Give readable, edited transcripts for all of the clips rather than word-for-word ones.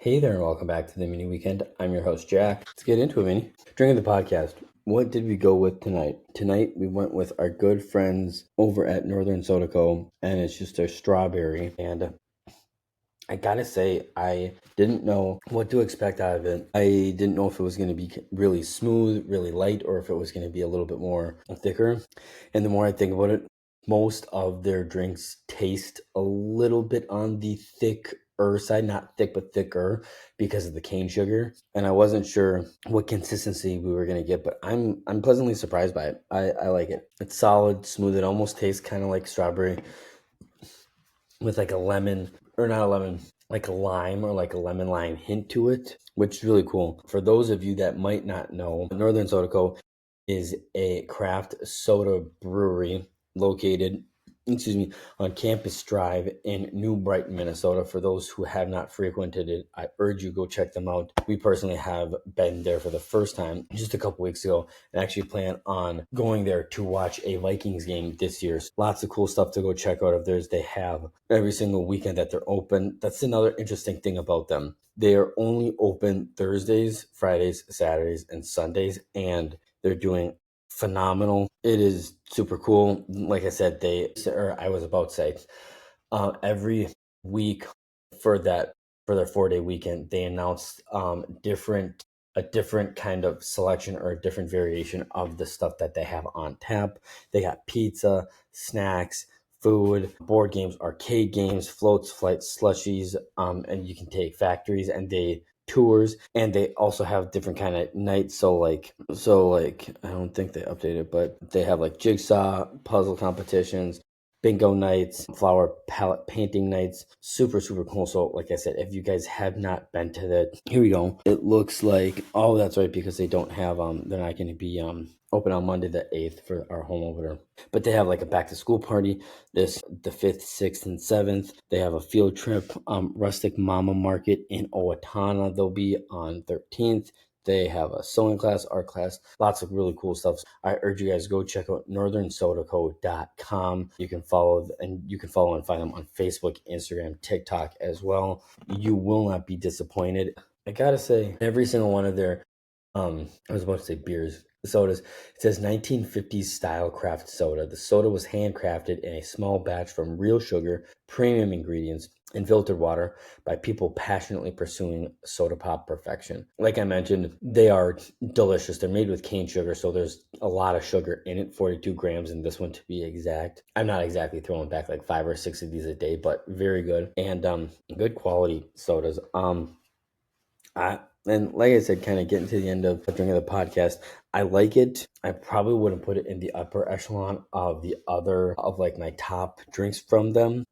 Hey there, and welcome back to the Mini Weekend. I'm your host, Jack. Let's get into it, Minny. During the podcast, what did we go with tonight? Tonight, we went with our good friends over at Northern Soda Co., and it's just their strawberry. And I gotta say, I didn't know what to expect out of it. I didn't know if it was going to be really smooth, really light, or if it was going to be a little bit more thicker. And the more I think about it, most of their drinks taste a little bit on the thicker side, not thick, but thicker because of the cane sugar. And I wasn't sure what consistency we were going to get, but I'm pleasantly surprised by it. I like it. It's solid, smooth. It almost tastes kind of like strawberry with like a lemon, or not a lemon, like a lime or like a lemon lime hint to it, which is really cool. For those of you that might not know, Northern Soda Co. is a craft soda brewery located on Campus Drive in New Brighton, Minnesota. For those who have not frequented it, I urge you go check them out. We personally have been there for the first time just a couple weeks ago and actually plan on going there to watch a Vikings game this year. So lots of cool stuff to go check out of theirs. They have every single weekend that they're open. That's another interesting thing about them. They are only open Thursdays, Fridays, Saturdays, and Sundays, and they're doing phenomenal. It is super cool. Like I said, every week for their 4-day weekend, they announced a different kind of selection or a different variation of the stuff that they have on tap. They got pizza, snacks, food, board games, arcade games, floats, flights, slushies, and you can take factories and tours, and they also have different kind of nights. So like I don't think they updated, but they have like jigsaw puzzle competitions, bingo nights, flower palette painting nights. Super cool. So like I said, if you guys have not been to that, here we go. It looks like, oh, that's right, because they don't have they're not going to be open on Monday the 8th for our home opener. But they have like a back to school party the 5th, 6th, and 7th. They have a field trip, Rustic Mama Market in Owatonna. They'll be on 13th. They have a sewing class, art class, lots of really cool stuff. I urge you guys to go check out northernsodaco.com. You can follow and find them on Facebook, Instagram, TikTok as well. You will not be disappointed. I gotta say, every single one of their I was about to say beers, sodas. It says 1950s style craft soda. The soda was handcrafted in a small batch from real sugar, premium ingredients, and filtered water by people passionately pursuing soda pop perfection. Like I mentioned, they are delicious. They're made with cane sugar, so there's a lot of sugar in it, 42 grams in this one to be exact. I'm not exactly throwing back like 5 or 6 of these a day, but very good and good quality sodas. And like I said, kind of getting to the end of the podcast, I like it. I probably wouldn't put it in the upper echelon of like my top drinks from them.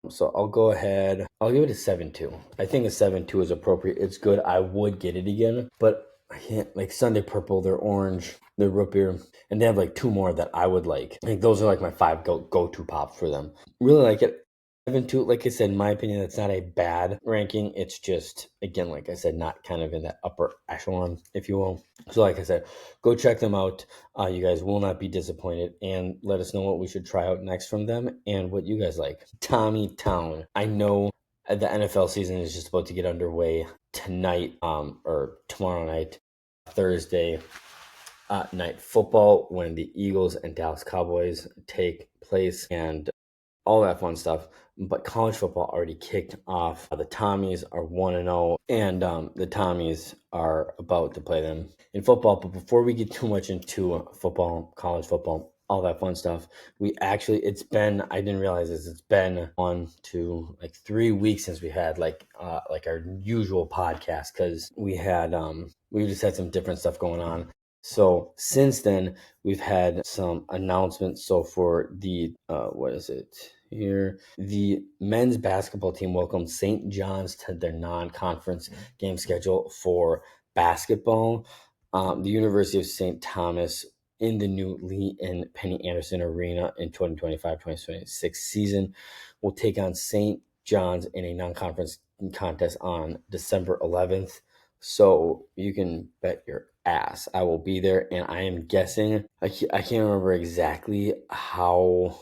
So I'll go ahead. I'll give it a 7.2. I think a 7.2 is appropriate. It's good. I would get it again, but I can't. Like Sunday Purple, they're orange, they're root beer, and they have like 2 more that I would like. Like those are like my 5 go-to pops for them. Really like it. 7.2, like I said, in my opinion, that's not a bad ranking. It's just, again, like I said, not kind of in that upper echelon, if you will. So like I said, go check them out. You guys will not be disappointed, and let us know what we should try out next from them and what you guys like. Tommie Town. I know the NFL season is just about to get underway tonight, or tomorrow night, Thursday night football, when the Eagles and Dallas Cowboys take place, and all that fun stuff. But college football already kicked off. The Tommies are 1-0, and the Tommies are about to play them in football. But before we get too much into football, college football, all that fun stuff, I didn't realize this, it's been 3 weeks since we had like our usual podcast, because we just had some different stuff going on. So since then, we've had some announcements. So for the the men's basketball team welcomed St. John's to their non-conference game schedule for basketball. The University of St. Thomas in the new Lee and Penny Anderson Arena in 2025-2026 season will take on St. John's in a non-conference contest on December 11th. So you can bet your ass I will be there, and I am guessing, I can't remember exactly how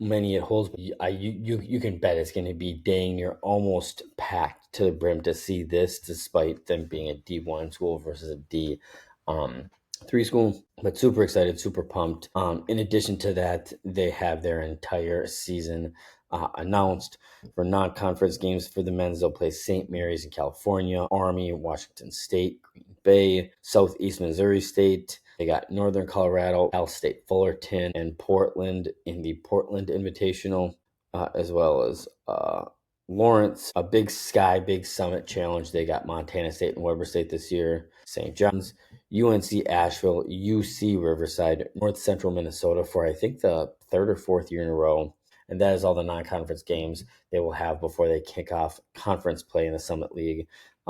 many it holds, but you can bet it's going to be dang near almost packed to the brim to see this, despite them being a D1 school versus a D3 school. But super excited, super pumped. In addition to that, they have their entire season announced. For non-conference games for the men's, they'll play St. Mary's in California, Army, Washington State, Green Bay, Southeast Missouri State. They got Northern Colorado, Cal State Fullerton, and Portland in the Portland Invitational, as well as Lawrence, a Big Sky, Big Summit Challenge. They got Montana State and Weber State this year, St. John's, UNC Asheville, UC Riverside, North Central Minnesota for I think the third or fourth year in a row. And that is all the non-conference games they will have before they kick off conference play in the Summit League.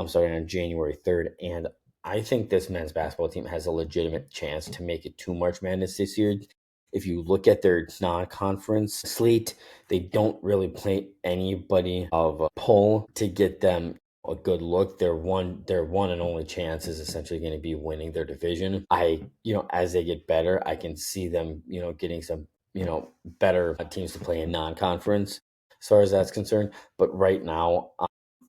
Starting on January 3rd. And I think this men's basketball team has a legitimate chance to make it to March Madness this year. If you look at their non-conference slate, they don't really play anybody of a pull to get them a good look. Their one and only chance is essentially going to be winning their division. As they get better, I can see them, getting some, better teams to play in non-conference as far as that's concerned. But right now,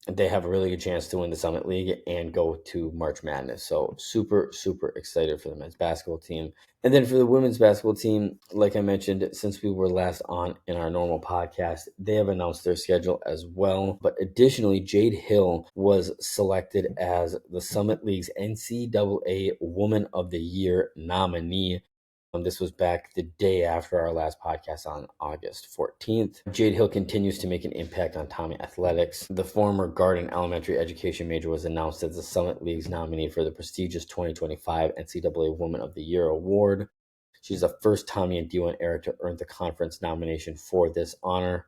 they have a really good chance to win the Summit League and go to March Madness. So super, super excited for the men's basketball team. And then for the women's basketball team, like I mentioned, since we were last on in our normal podcast, they have announced their schedule as well. But additionally, Jade Hill was selected as the Summit League's NCAA Woman of the Year nominee. This was back the day after our last podcast on August 14th. Jade Hill continues to make an impact on Tommie athletics. The former Garden elementary education major was announced as the Summit League's nominee for the prestigious 2025 NCAA Woman of the Year award. She's the first Tommie and D1 era to earn the conference nomination for this honor.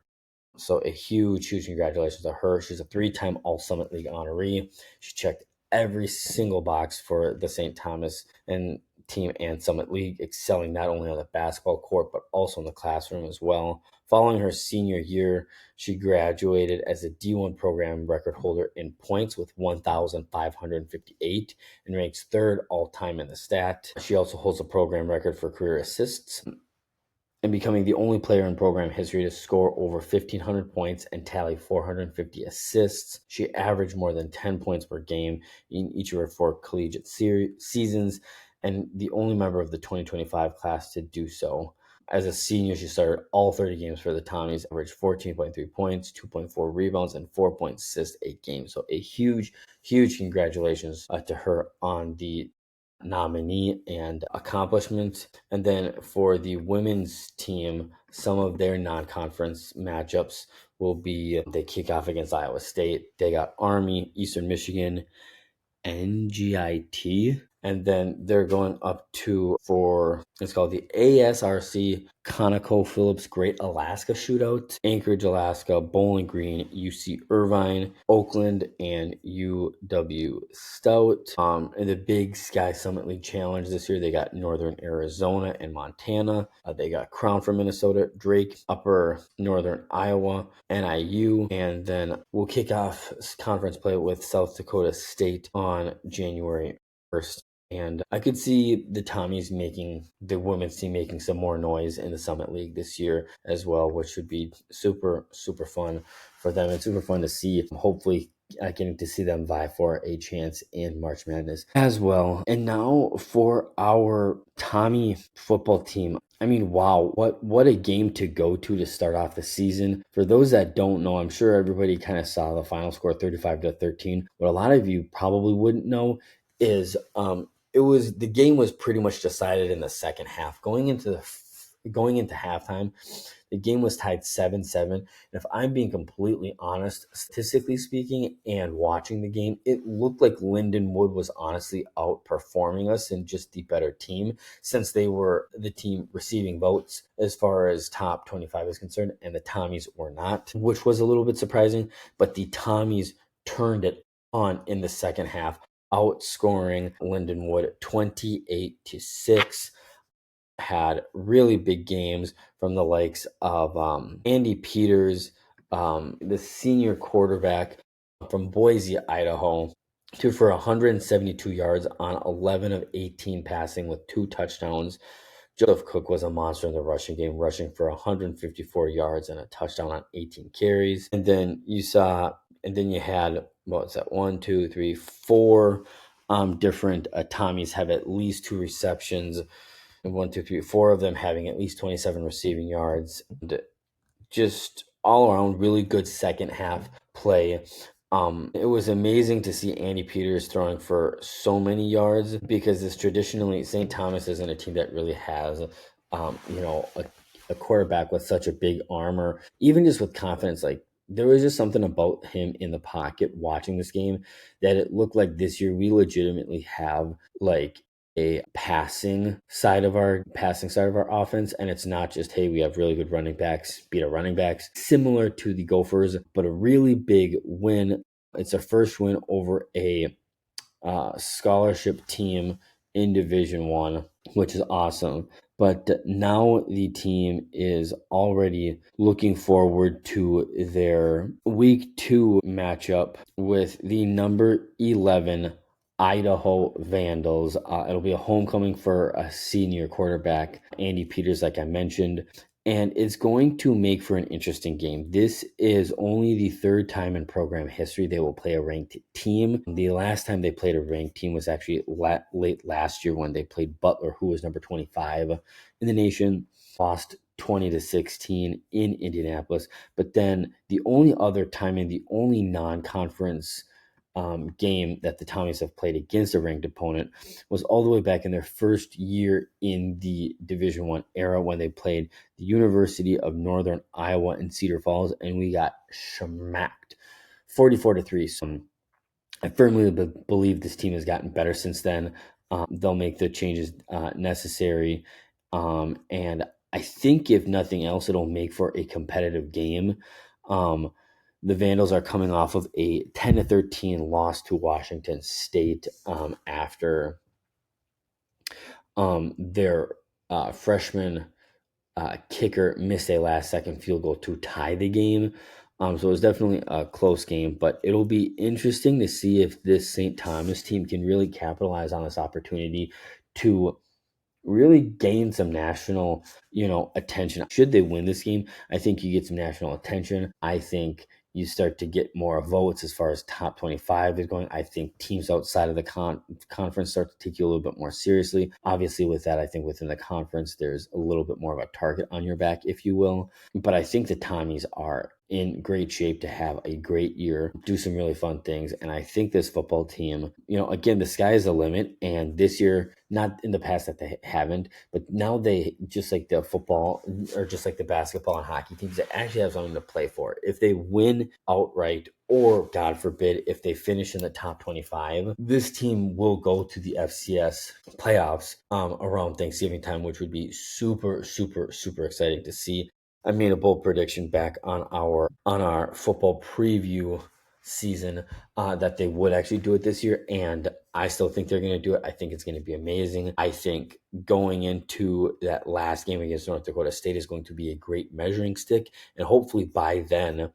So a huge, huge congratulations to her. She's a 3-time All-Summit League honoree. She checked every single box for the St. Thomas and team and Summit League, excelling not only on the basketball court, but also in the classroom as well. Following her senior year, she graduated as a D1 program record holder in points with 1,558 and ranks third all-time in the stat. She also holds a program record for career assists and becoming the only player in program history to score over 1,500 points and tally 450 assists. She averaged more than 10 points per game in each of her 4 collegiate seasons, and the only member of the 2025 class to do so. As a senior, she started all 30 games for the Tommies, averaged 14.3 points, 2.4 rebounds, and 4 points assists a game. So a huge, huge congratulations to her on the nominee and accomplishments. And then for the women's team, some of their non-conference matchups will be, they kick off against Iowa State. They got Army, Eastern Michigan, NGIT, and then they're going up for it's called the ASRC ConocoPhillips Great Alaska Shootout, Anchorage, Alaska, Bowling Green, UC Irvine, Oakland, and UW Stout. In the Big Sky Summit League Challenge this year, they got Northern Arizona and Montana. They got Crown from Minnesota, Drake, Upper Northern Iowa, NIU, and then we'll kick off conference play with South Dakota State on January 1st. And I could see the Tommies the women's team making some more noise in the Summit League this year as well, which should be super, super fun for them and super fun to see. Hopefully, getting to see them vie for a chance in March Madness as well. And now for our Tommie football team. I mean, wow, what a game to go to start off the season. For those that don't know, I'm sure everybody kind of saw the final score 35-13. What a lot of you probably wouldn't know is the game was pretty much decided in the second half. Going into halftime, the game was tied 7-7. And if I'm being completely honest, statistically speaking, and watching the game, it looked like Lindenwood was honestly outperforming us and just the better team, since they were the team receiving votes as far as top 25 is concerned, and the Tommies were not, which was a little bit surprising. But the Tommies turned it on in the second half, outscoring Lindenwood 28-6. Had really big games from the likes of Andy Peters, the senior quarterback from Boise, Idaho, threw for 172 yards on 11 of 18 passing with 2 touchdowns. Joseph Cook was a monster in the rushing game, rushing for 154 yards and a touchdown on 18 carries. And then you had, what was that, 1, 2, 3, 4 different Tommies have at least 2 receptions, and 1, 2, 3, 4 of them having at least 27 receiving yards. And just all around really good second half play. It was amazing to see Andy Peters throwing for so many yards, because this traditionally St. Thomas isn't a team that really has, a quarterback with such a big arm, or even just with confidence. Like, there was just something about him in the pocket watching this game that it looked like this year we legitimately have like a passing side of our offense, and it's not just, hey, we have really good running backs, beat our running backs, similar to the Gophers, but a really big win. It's a first win over a scholarship team in Division One, which is awesome. But now the team is already looking forward to their week 2 matchup with the number 11 Idaho Vandals. It'll be a homecoming for a senior quarterback, Andy Peters, like I mentioned, and it's going to make for an interesting game. This is only the 3rd time in program history they will play a ranked team. The last time they played a ranked team was actually late last year, when they played Butler, who was number 25 in the nation, lost 20-16 in Indianapolis. But then the only other time, and the only non-conference game that the Tommies have played against a ranked opponent, was all the way back in their first year in the Division One era, when they played the University of Northern Iowa in Cedar Falls, and we got smacked 44-3. So I firmly believe this team has gotten better since then. They'll make the changes necessary, and I think, if nothing else, it'll make for a competitive game. The Vandals are coming off of a 10-13 loss to Washington State after their freshman kicker missed a last-second field goal to tie the game. So it was definitely a close game, but it'll be interesting to see if this St. Thomas team can really capitalize on this opportunity to really gain some national, attention. Should they win this game, I think you get some national attention. I think you start to get more votes as far as top 25 is going. I think teams outside of the conference start to take you a little bit more seriously. Obviously, with that, I think within the conference, there's a little bit more of a target on your back, if you will. But I think the Tommies are in great shape to have a great year, do some really fun things. And I think this football team, again, the sky is the limit. And this year, not in the past that they haven't, but now they, just like the football, or just like the basketball and hockey teams, they actually have something to play for. If they win outright, or God forbid, if they finish in the top 25, this team will go to the FCS playoffs around Thanksgiving time, which would be super, super, super exciting to see. I made a bold prediction back on our football preview season that they would actually do it this year, and I still think they're going to do it. I think it's going to be amazing. I think going into that last game against North Dakota State is going to be a great measuring stick, and hopefully by then,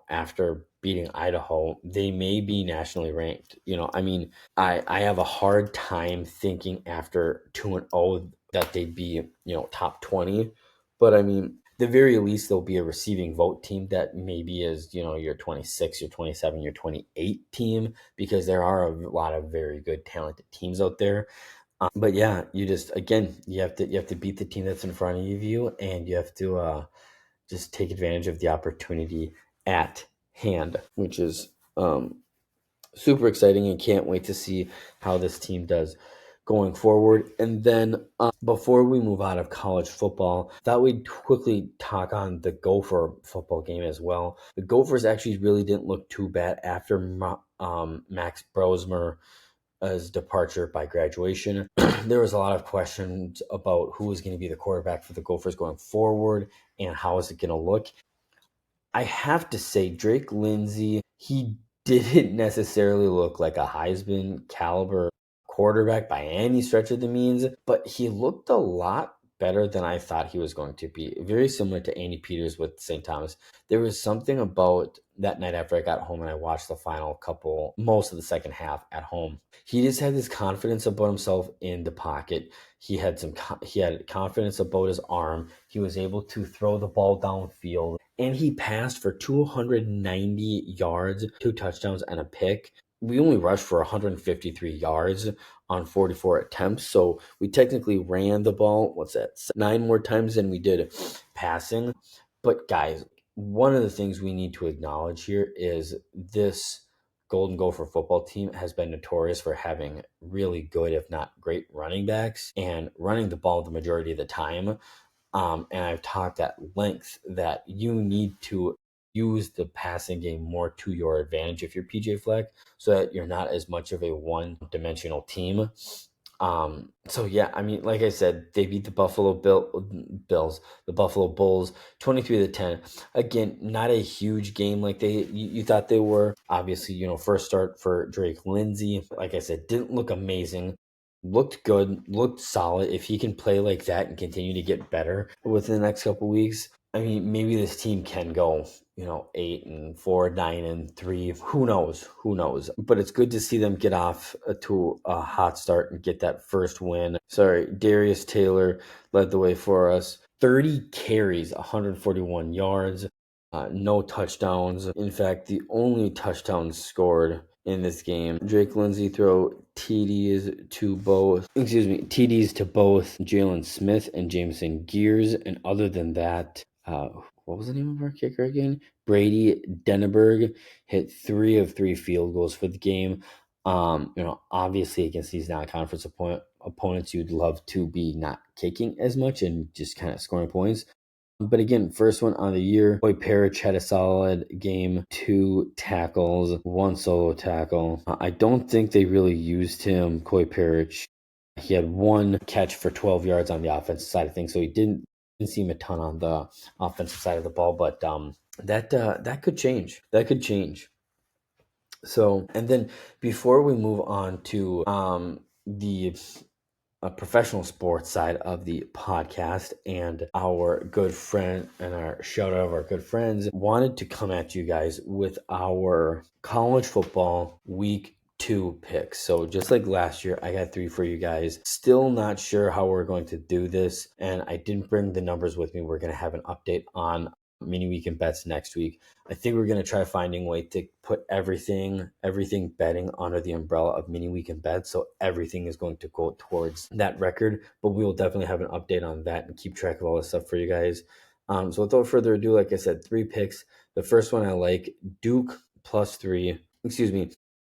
after beating Idaho, they may be nationally ranked. I have a hard time thinking after 2-0 that they'd be, top 20. But the very least, there'll be a receiving vote team that maybe is, your 26, your 27, your 28 team, because there are a lot of very good, talented teams out there. But yeah, you just, again, you have to beat the team that's in front of you, and you have to just take advantage of the opportunity at hand, which is super exciting, and can't wait to see how this team does going forward. And then before we move out of college football, thought we'd quickly talk on the Gopher football game as well. The Gophers actually really didn't look too bad after Max Brosmer's departure by graduation. There was a lot of questions about who was going to be the quarterback for the Gophers going forward, and how is it going to look. I have to say, Drake Lindsay, he didn't necessarily look like a Heisman caliber quarterback by any stretch of the means, but he looked a lot better than I thought he was going to be. Very similar to Andy Peters with St. Thomas. There was something about that night after I got home and I watched the most of the second half at home. He just had this confidence about himself in the pocket. He had confidence about his arm. He was able to throw the ball downfield, and he passed for 290 yards, 2 touchdowns, and a pick. We only rushed for 153 yards on 44 attempts, so we technically ran the ball, 9 more times than we did passing. But guys, one of the things we need to acknowledge here is this Golden Gopher football team has been notorious for having really good, if not great, running backs and running the ball the majority of the time. And I've talked at length that you need to use the passing game more to your advantage if you're PJ Fleck, so that you're not as much of a one-dimensional team. So yeah, I mean, like I said, they beat the the Buffalo Bulls, 23-10. Again, not a huge game like you thought they were. Obviously, first start for Drake Lindsay. Like I said, didn't look amazing. Looked good, looked solid. If he can play like that and continue to get better within the next couple weeks, I mean, maybe this team can go, 8-4, 9-3. Who knows? Who knows? But it's good to see them get off to a hot start and get that first win. Sorry, Darius Taylor led the way for us. 30 carries, 141 yards, no touchdowns. In fact, the only touchdowns scored in this game, Drake Lindsay throw TDs to both Jalen Smith and Jameson Gears. And other than that, what was the name of our kicker again? Brady Denneberg hit 3 of 3 field goals for the game. Obviously against these non-conference opponents, you'd love to be not kicking as much and just kind of scoring points. But again, first one on the year. Boy Parrish had a solid game, 2 tackles, 1 solo tackle. I don't think they really used him, Coy Parrish. He had 1 catch for 12 yards on the offensive side of things, so he didn't see him a ton on the offensive side of the ball. But that could change. That could change. So, and then before we move on to the professional sports side of the podcast and our good friend and our shout out of our good friends, wanted to come at you guys with our college football week 2 picks. So just like last year, I got 3 for you guys. Still not sure how we're going to do this, and I didn't bring the numbers with me. We're going to have an update on mini weekend bets next week. I think we're going to try finding a way to put everything betting under the umbrella of mini weekend bets, so everything is going to go towards that record. But we will definitely have an update on that and keep track of all this stuff for you guys. So without further ado, like I said, 3 picks. The first one I like, Duke +3.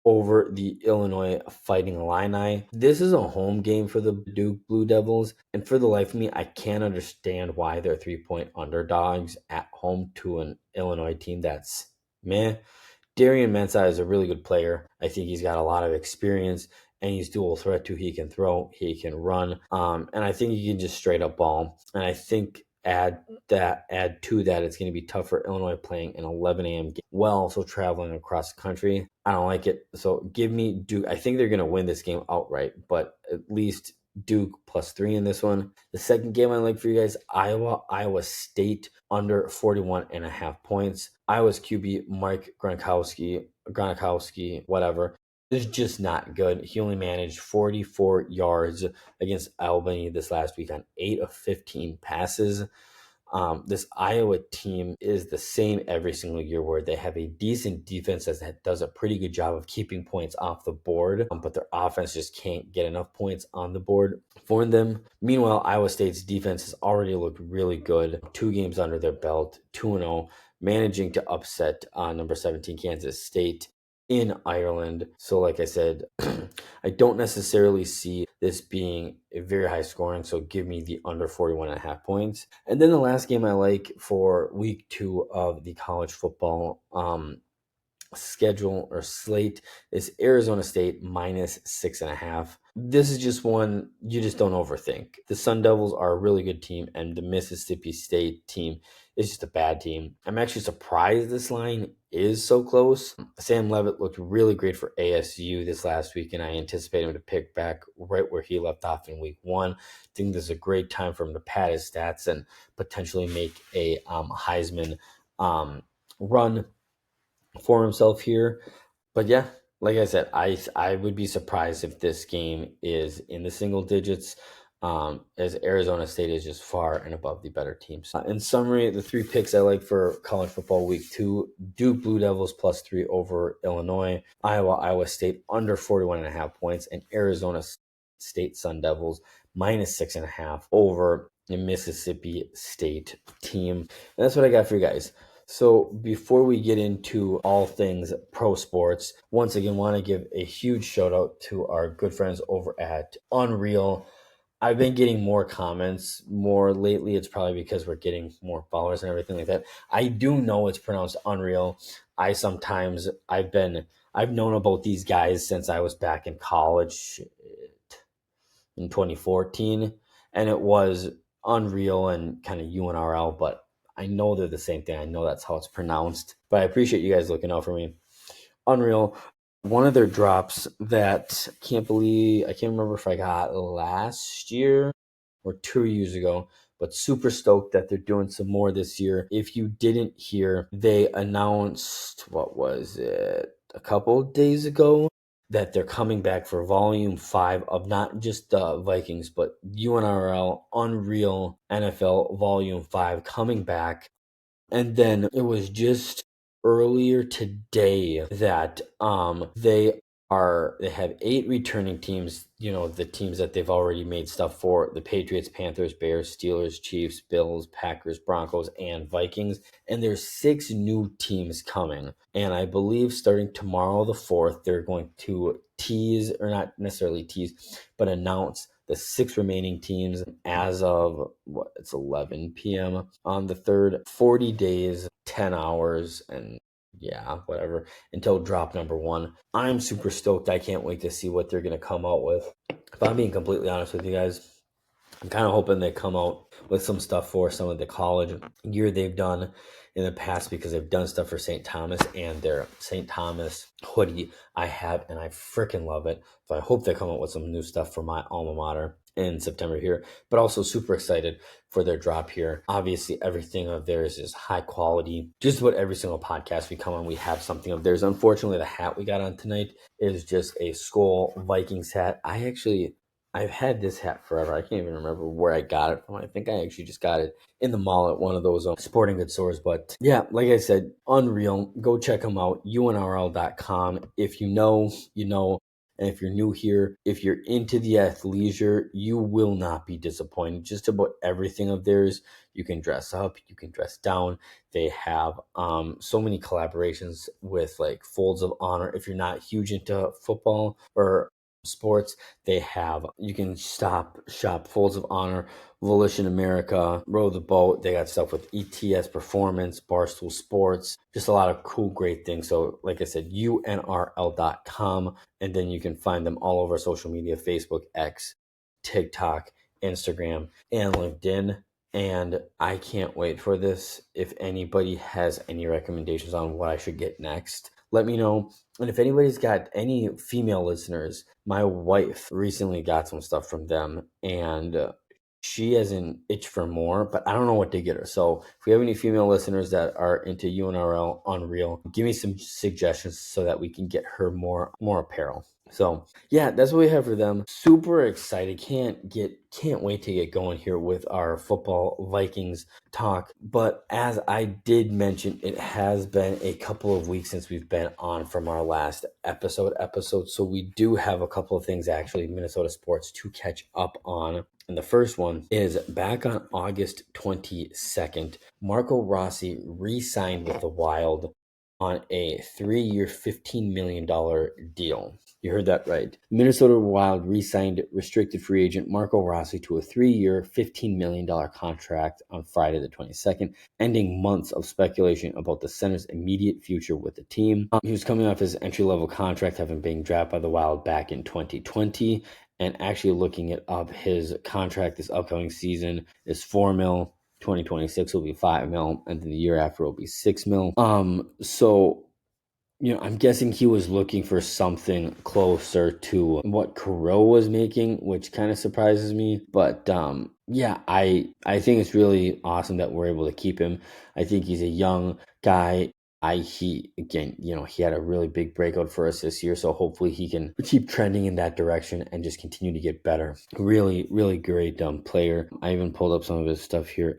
Over the Illinois Fighting Illini. This is a home game for the Duke Blue Devils, and for the life of me, I can't understand why they're 3-point underdogs at home to an Illinois team that's meh. Darian Mensah is a really good player. I think he's got a lot of experience, and he's dual threat too. He can throw, he can run, and I think he can just straight up ball. And I think add to that, it's going to be tough for Illinois playing an 11 a.m. game while also traveling across the country. I don't like it. So give me Duke. I think they're going to win this game outright, but at least Duke +3 in this one. The second game I like for you guys, Iowa State under 41.5 points. Iowa's QB Mike Gronkowski, whatever, is just not good. He only managed 44 yards against Albany this last week on 8 of 15 passes. This Iowa team is the same every single year, where they have a decent defense that does a pretty good job of keeping points off the board, but their offense just can't get enough points on the board for them. Meanwhile, Iowa State's defense has already looked really good. 2 games under their belt, 2-0, managing to upset number 17 Kansas State in Ireland. So like I said, I don't necessarily see this being a very high scoring, so give me the under 41.5 points. And then the last game I like for week 2 of the college football schedule or slate is Arizona State -6.5. This is just one you just don't overthink. The Sun Devils are a really good team, and the Mississippi State team is just a bad team. I'm actually surprised this line is so close. Sam Levitt looked really great for ASU this last week, and I anticipate him to pick back right where he left off in week 1. I think this is a great time for him to pad his stats and potentially make a Heisman run. for himself here. But yeah, like I said, I would be surprised if this game is in the single digits, as Arizona State is just far and above the better teams. In summary, the 3 picks I like for college football week 2: Duke Blue Devils +3 over Illinois, Iowa State under 41.5 points, and Arizona State Sun Devils -6.5 over the Mississippi State team. And that's what I got for you guys. So before we get into all things pro sports, once again, want to give a huge shout out to our good friends over at UNRL. I've been getting more comments more lately. It's probably because we're getting more followers and everything like that. I do know it's pronounced Unreal. I've known about these guys since I was back in college in 2014, and it was Unreal and kind of UNRL, but I know they're the same thing. I know that's how it's pronounced, but I appreciate you guys looking out for me. Unreal, one of their drops that I can't remember if I got last year or 2 years ago, but super stoked that they're doing some more this year. If you didn't hear, they announced, what was it, a couple days ago, that they're coming back for volume 5 of not just the Vikings, but UNRL Unreal NFL volume 5 coming back. And then it was just earlier today that they have 8 returning teams, the teams that they've already made stuff for: the Patriots, Panthers, Bears, Steelers, Chiefs, Bills, Packers, Broncos, and Vikings. And there's 6 new teams coming. And I believe starting tomorrow the 4th, they're going to tease, or not necessarily tease, but announce the 6 remaining teams as of it's 11 p.m. on the 3rd. 40 days, 10 hours, and yeah, whatever, until drop number 1. I'm super stoked. I can't wait to see what they're going to come out with. If I'm being completely honest with you guys, I'm kind of hoping they come out with some stuff for some of the college gear they've done in the past, because they've done stuff for St. Thomas, and their St. Thomas hoodie I have, and I freaking love it. So I hope they come out with some new stuff for my alma mater in September here, but also super excited for their drop here. Obviously, everything of theirs is high quality. Just about every single podcast we come on, we have something of theirs. Unfortunately, the hat we got on tonight is just a Skull Vikings hat. I've had this hat forever. I can't even remember where I got it from. I think I actually just got it in the mall at one of those sporting goods stores. But yeah, like I said, Unreal. Go check them out, unrl.com. If you know, you know. And if you're new here, if you're into the athleisure, you will not be disappointed. Just about everything of theirs. You can dress up, you can dress down. They have so many collaborations with like Folds of Honor. If you're not huge into football or sports, you can shop Folds of Honor, Volition America, Row the Boat. They got stuff with ETS Performance, Barstool Sports, just a lot of cool, great things. So like I said, unrl.com, and then you can find them all over social media: Facebook, X, TikTok, Instagram, and LinkedIn. And I can't wait for this. If anybody has any recommendations on what I should get next, let me know. And if anybody's got any female listeners, my wife recently got some stuff from them, and she has an itch for more, but I don't know what to get her. So if we have any female listeners that are into UNRL Unreal, give me some suggestions so that we can get her more apparel. So yeah, that's what we have for them. Super excited. Can't wait to get going here with our football Vikings talk. But as I did mention, it has been a couple of weeks since we've been on from our last episode. So we do have a couple of things, actually, Minnesota sports to catch up on. And the first one is back on August 22nd, Marco Rossi re-signed with the Wild on a 3-year, $15 million deal. You heard that right. Minnesota Wild re-signed restricted free agent Marco Rossi to a 3-year, $15 million contract on Friday the 22nd, ending months of speculation about the center's immediate future with the team. He was coming off his entry-level contract, having been drafted by the Wild back in 2020, and actually looking it up, his contract this upcoming season is $4 million. 2026 will be $5 million, and then the year after will be $6 million. So I'm guessing he was looking for something closer to what Crow was making, which kind of surprises me. But yeah, I think it's really awesome that we're able to keep him. I think he's a young guy. he again, he had a really big breakout for us this year, so hopefully he can keep trending in that direction and just continue to get better. Really, really great player. I even pulled up some of his stuff here.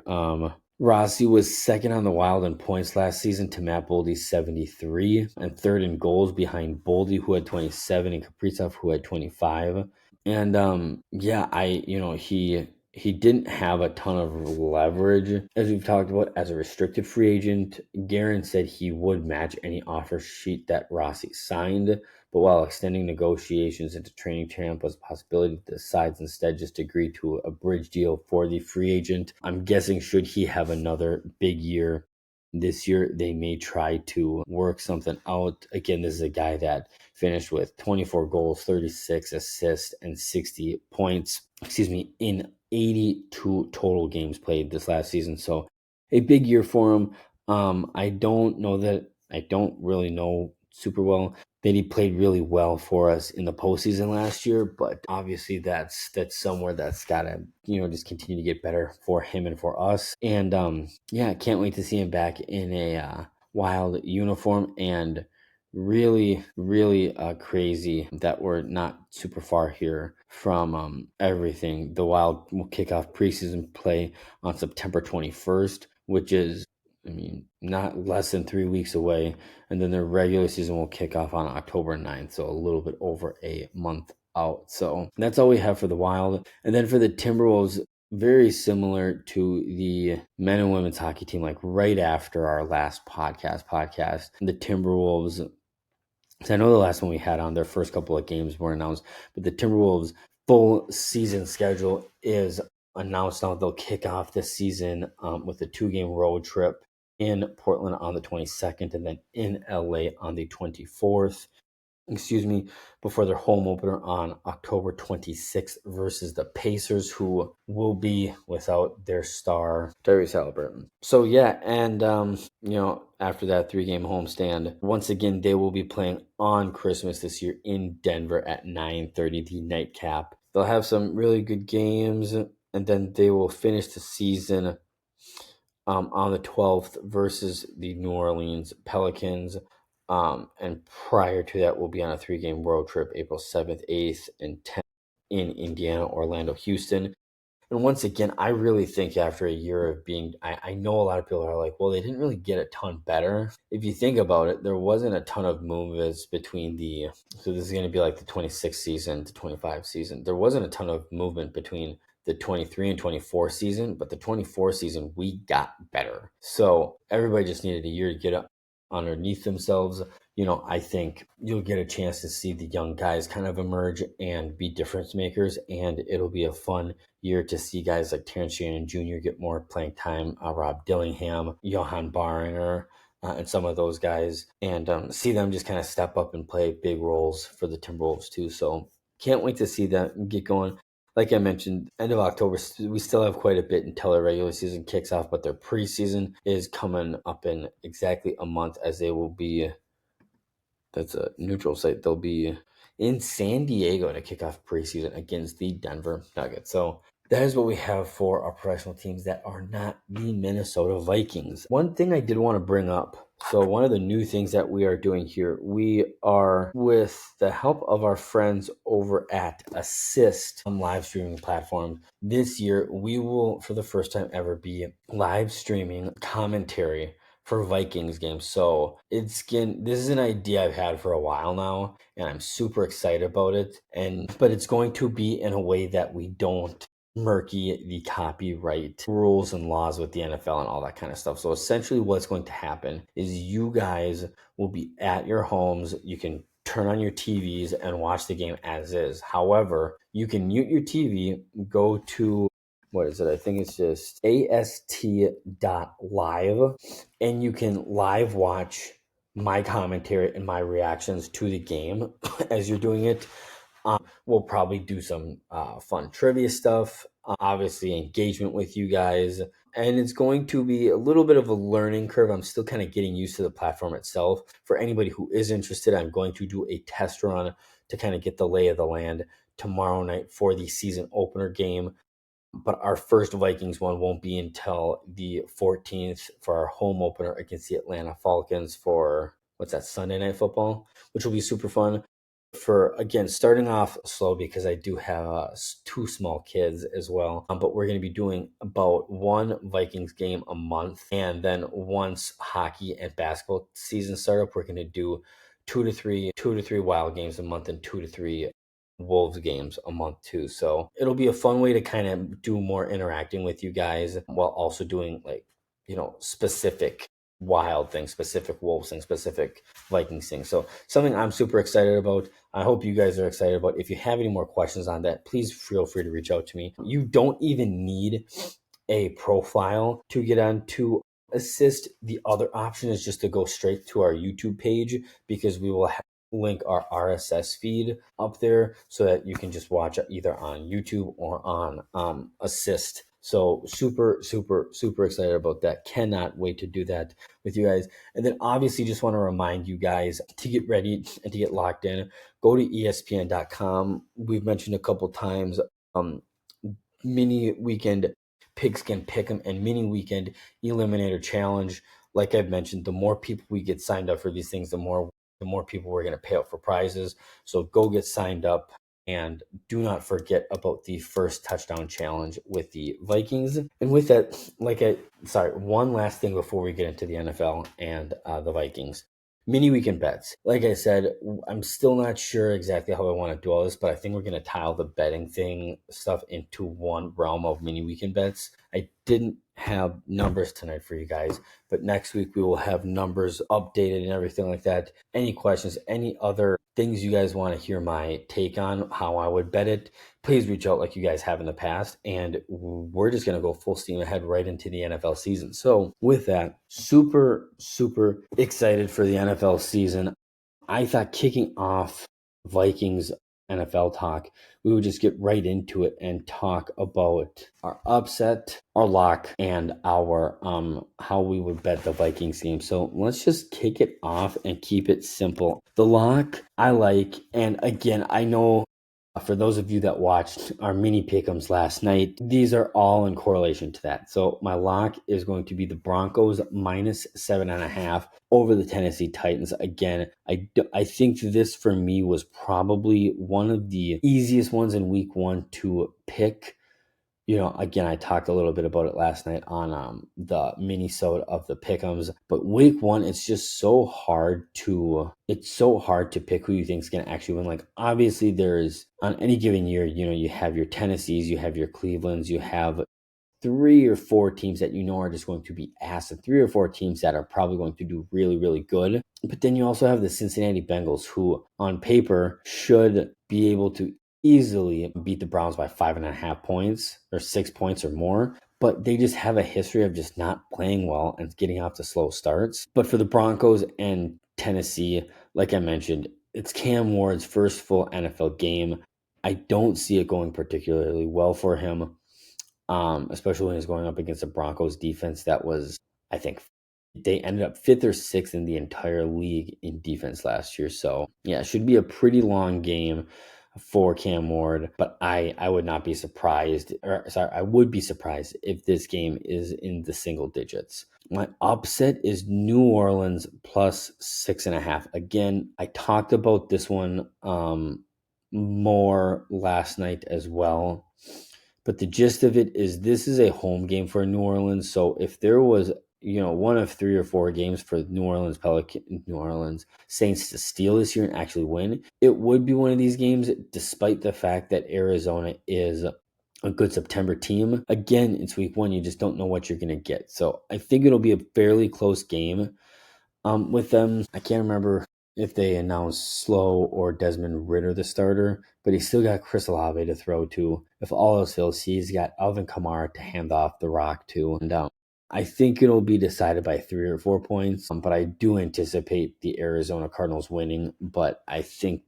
Rossi was second on the Wild in points last season to Matt Boldy's 73, and third in goals behind Boldy, who had 27, and Kaprizov, who had 25. And yeah, he didn't have a ton of leverage, as we've talked about, as a restricted free agent. Guerin said he would match any offer sheet that Rossi signed, but while extending negotiations into training camp was a possibility, the sides instead just agreed to a bridge deal for the free agent. I'm guessing should he have another big year this year, they may try to work something out. Again, this is a guy that finished with 24 goals, 36 assists, and 60 points, in 82 total games played this last season. So a big year for him. I don't really know super well that he played really well for us in the postseason last year, but obviously that's somewhere that's gotta, just continue to get better for him and for us. And yeah, can't wait to see him back in a Wild uniform. And really, really crazy that we're not super far here from everything. The Wild will kick off preseason play on September 21st, which is, not less than 3 weeks away. And then their regular season will kick off on October 9th, so a little bit over a month out. So that's all we have for the Wild. And then for the Timberwolves, very similar to the men and women's hockey team, like right after our last podcast, the Timberwolves, so I know the last one we had on, their first couple of games were announced, but the Timberwolves' full season schedule is announced now. They'll kick off this season with a 2-game road trip in Portland on the 22nd and then in LA on the 24th. Before their home opener on October 26th versus the Pacers, who will be without their star, Tyrese Haliburton. So yeah, and after that 3-game homestand, once again, they will be playing on Christmas this year in Denver at 9:30, the nightcap. They'll have some really good games, and then they will finish the season on the 12th versus the New Orleans Pelicans. And prior to that, we'll be on a 3-game road trip, April 7th, 8th, and 10th in Indiana, Orlando, Houston. And once again, I really think after a year of being, I know a lot of people are like, well, they didn't really get a ton better. If you think about it, there wasn't a ton of movements between so this is going to be like the 26 season to 25 season. There wasn't a ton of movement between the 23 and 24 season, but the 24 season, we got better. So everybody just needed a year to get up underneath themselves. I think you'll get a chance to see the young guys kind of emerge and be difference makers, and it'll be a fun year to see guys like Terrence Shannon Jr. get more playing time, Rob Dillingham, Johan Baringer, and some of those guys, and see them just kind of step up and play big roles for the Timberwolves too. So can't wait to see that get going. Like I mentioned, end of October, we still have quite a bit until their regular season kicks off, but their preseason is coming up in exactly a month, as they will be, that's a neutral site, they'll be in San Diego to kick off preseason against the Denver Nuggets. So that is what we have for our professional teams that are not the Minnesota Vikings. One thing I did want to bring up, so one of the new things that we are doing here, we are, with the help of our friends over at Assist live streaming platform, this year we will, for the first time ever, be live streaming commentary for Vikings games. So this is an idea I've had for a while now, and I'm super excited about it. But it's going to be in a way that we don't murky the copyright rules and laws with the NFL and all that kind of stuff. So essentially what's going to happen is you guys will be at your homes. You can turn on your TVs and watch the game as is. However, you can mute your TV, go to, what is it? I think it's just ast.live, and you can live watch my commentary and my reactions to the game as you're doing it. We'll probably do some fun trivia stuff, obviously engagement with you guys, and it's going to be a little bit of a learning curve. I'm still kind of getting used to the platform itself. For anybody who is interested, I'm going to do a test run to kind of get the lay of the land tomorrow night for the season opener game. but our first Vikings one won't be until the 14th for our home opener against the Atlanta Falcons for what's that, Sunday Night Football, which will be super fun. For again, starting off slow because I do have two small kids as well. But we're going to be doing about one Vikings game a month, and then once hockey and basketball season start up, we're going to do two to three Wild games a month and 2 to 3 Wolves games a month too. So it'll be a fun way to kind of do more interacting with you guys while also doing like, specific Wild things, specific Wolves things, specific Vikings things. So something I'm super excited about. I hope you guys are excited about. If you have any more questions on that, please feel free to reach out to me. You don't even need a profile to get on to assist. The other option is just to go straight to our YouTube page, because we will link our RSS feed up there so that you can just watch it either on YouTube or on Assist. So super, super, super excited about that. Cannot wait to do that with you guys. And then obviously just want to remind you guys to get ready and to get locked in. Go to ESPN.com. We've mentioned a couple times mini weekend pigskin pick'em and mini weekend eliminator challenge. Like I've mentioned, the more people we get signed up for these things, the more people we're going to pay out for prizes. So go get signed up, and do not forget about the first touchdown challenge with the Vikings. And with that, one last thing before we get into the NFL and the Vikings. Mini weekend bets. Like I said, I'm still not sure exactly how I want to do all this, but I think we're going to tile the betting thing stuff into one realm of mini weekend bets. I didn't have numbers tonight for you guys, but next week we will have numbers updated and everything like that. Any questions, any other things you guys want to hear my take on how I would bet it, please reach out like you guys have in the past, and we're just going to go full steam ahead right into the NFL season. So with that, super, super excited for the NFL season. I thought kicking off Vikings NFL talk, we would just get right into it and talk about our upset, our lock, and our how we would bet the Vikings game. So let's just kick it off and keep it simple. The lock I like, and again, I know for those of you that watched our mini pick'ems last night, these are all in correlation to that. So my lock is going to be the Broncos minus 7.5 over the Tennessee Titans. Again, I think this for me was probably one of the easiest ones in week one to pick. Again, I talked a little bit about it last night on the mini-sode of the pick'ems, but week one, it's so hard to pick who you think is going to actually win. Like, obviously there's, on any given year, you have your Tennessees, you have your Clevelands, you have 3 or 4 teams that are just going to be ass, and 3 or 4 teams that are probably going to do really, really good. But then you also have the Cincinnati Bengals, who on paper should be able to easily beat the Browns by 5.5 points or 6 points or more. But they just have a history of just not playing well and getting off to slow starts. But for the Broncos and Tennessee, like I mentioned, it's Cam Ward's first full NFL game. I don't see it going particularly well for him. Especially when he's going up against the Broncos defense that was, I think, they ended up 5th or 6th in the entire league in defense last year. So yeah, it should be a pretty long game for Cam Ward, but I would not be surprised, I would be surprised if this game is in the single digits. My upset is New Orleans plus 6.5. Again, I talked about this one more last night as well. But the gist of it is this is a home game for New Orleans. So if there was, one of 3 or 4 games for New Orleans Saints to steal this year and actually win, it would be one of these games, despite the fact that Arizona is a good September team. Again, it's week one. You just don't know what you're going to get. So I think it'll be a fairly close game with them. I can't remember if they announced Slow or Desmond Ridder the starter, but he's still got Chris Olave to throw to. If all else fails, he's got Alvin Kamara to hand off the rock to. And I think it'll be decided by 3 or 4 points, but I do anticipate the Arizona Cardinals winning, but I think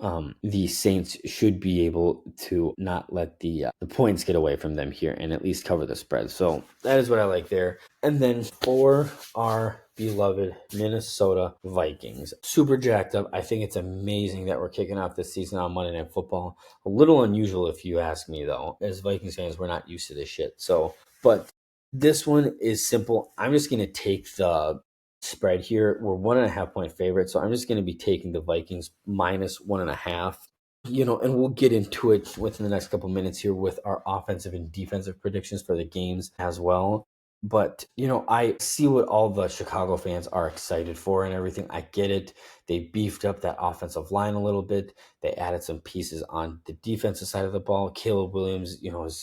the Saints should be able to not let the points get away from them here and at least cover the spread. So that is what I like there. And then for our beloved Minnesota Vikings, super jacked up. I think it's amazing that we're kicking off this season on Monday Night Football. A little unusual if you ask me, though. As Vikings fans, we're not used to this shit. So, but this one is simple. I'm just going to take the spread here. We're 1.5 point favorite, so I'm just going to be taking the Vikings minus 1.5. And we'll get into it within the next couple minutes here with our offensive and defensive predictions for the games as well. But, I see what all the Chicago fans are excited for and everything. I get it. They beefed up that offensive line a little bit. They added some pieces on the defensive side of the ball. Caleb Williams,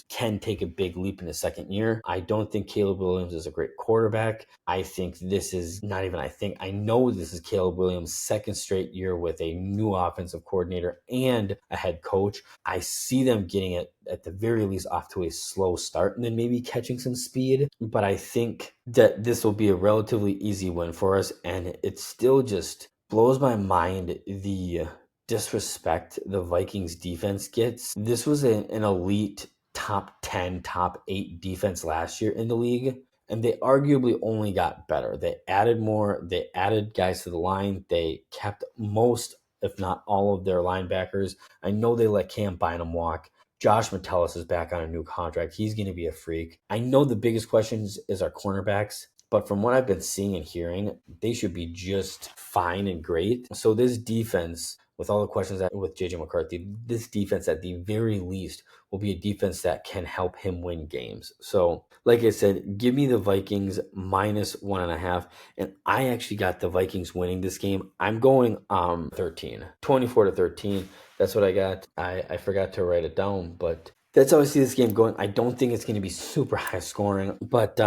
can take a big leap in his second year. I don't think Caleb Williams is a great quarterback. I think this is not even, I know this is Caleb Williams' second straight year with a new offensive coordinator and a head coach. I see them getting it at the very least off to a slow start and then maybe catching some speed. But I think that this will be a relatively easy win for us. And it still just blows my mind the disrespect the Vikings defense gets. This was an elite top 10, top 8 defense last year in the league. And they arguably only got better. They added more. They added guys to the line. They kept most, if not all, of their linebackers. I know they let Cam Bynum walk. Josh Metellus is back on a new contract. He's going to be a freak. I know the biggest question is our cornerbacks, but from what I've been seeing and hearing, they should be just fine and great. So this defense, with all the questions with JJ McCarthy, this defense at the very least will be a defense that can help him win games. So, like I said, give me the Vikings minus 1.5. And I actually got the Vikings winning this game. I'm going 24-13. That's what I got. I forgot to write it down, but that's how I see this game going. I don't think it's going to be super high scoring, but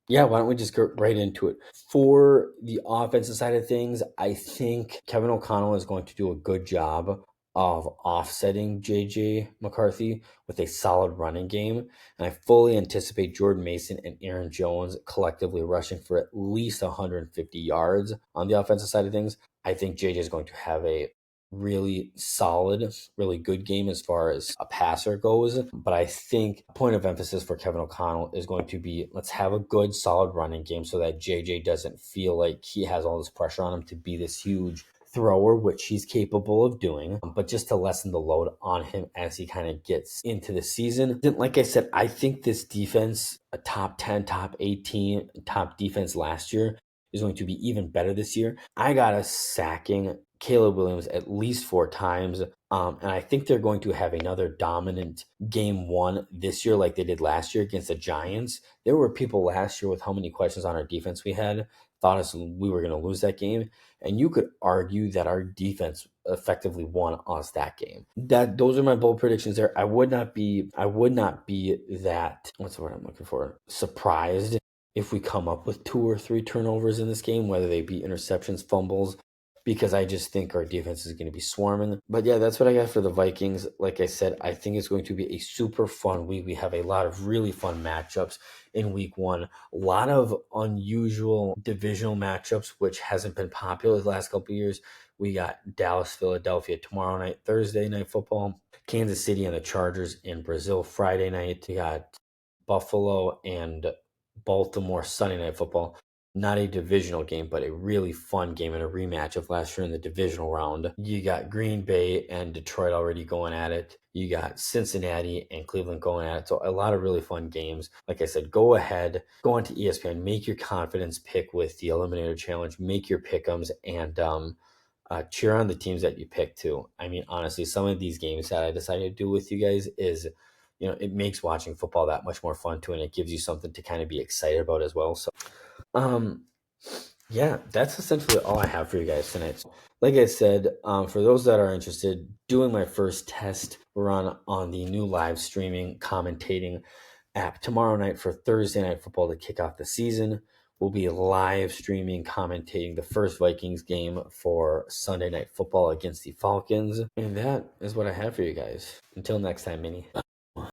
yeah, why don't we just go right into it? For the offensive side of things, I think Kevin O'Connell is going to do a good job of offsetting JJ McCarthy with a solid running game. And I fully anticipate Jordan Mason and Aaron Jones collectively rushing for at least 150 yards on the offensive side of things. I think JJ is going to have a really solid, really good game as far as a passer goes. But I think a point of emphasis for Kevin O'Connell is going to be, let's have a good, solid running game so that JJ doesn't feel like he has all this pressure on him to be this huge thrower, which he's capable of doing, but just to lessen the load on him as he kind of gets into the season. Like I said, I think this defense, a top 10, top 18, top defense last year, is going to be even better this year. I got us sacking Caleb Williams at least 4 times. And I think they're going to have another dominant game 1 this year like they did last year against the Giants. There were people last year with how many questions on our defense we had, thought we were going to lose that game. And you could argue that our defense effectively won us that game. Those are my bold predictions there. I would not be that, what's the word I'm looking for? Surprised if we come up with 2 or 3 turnovers in this game, whether they be interceptions, fumbles, because I just think our defense is going to be swarming. But yeah, that's what I got for the Vikings. Like I said, I think it's going to be a super fun week. We have a lot of really fun matchups in week 1. A lot of unusual divisional matchups, which hasn't been popular the last couple of years. We got Dallas, Philadelphia tomorrow night, Thursday Night Football. Kansas City and the Chargers in Brazil Friday night. We got Buffalo and Baltimore Sunday Night Football. Not a divisional game, but a really fun game and a rematch of last year in the divisional round. You got Green Bay and Detroit already going at it. You got Cincinnati and Cleveland going at it. So a lot of really fun games. Like I said, go ahead, go onto ESPN, make your confidence pick with the Eliminator Challenge, make your pick'ems, and cheer on the teams that you pick too. I mean, honestly, some of these games that I decided to do with you guys is, it makes watching football that much more fun too, and it gives you something to kind of be excited about as well. So yeah, that's essentially all I have for you guys tonight. So, like I said, for those that are interested, doing my first test run on the new live streaming commentating app tomorrow night for Thursday Night Football to kick off the season. We'll be live streaming, commentating the first Vikings game for Sunday Night Football against the Falcons. And that is what I have for you guys. Until next time, Minny.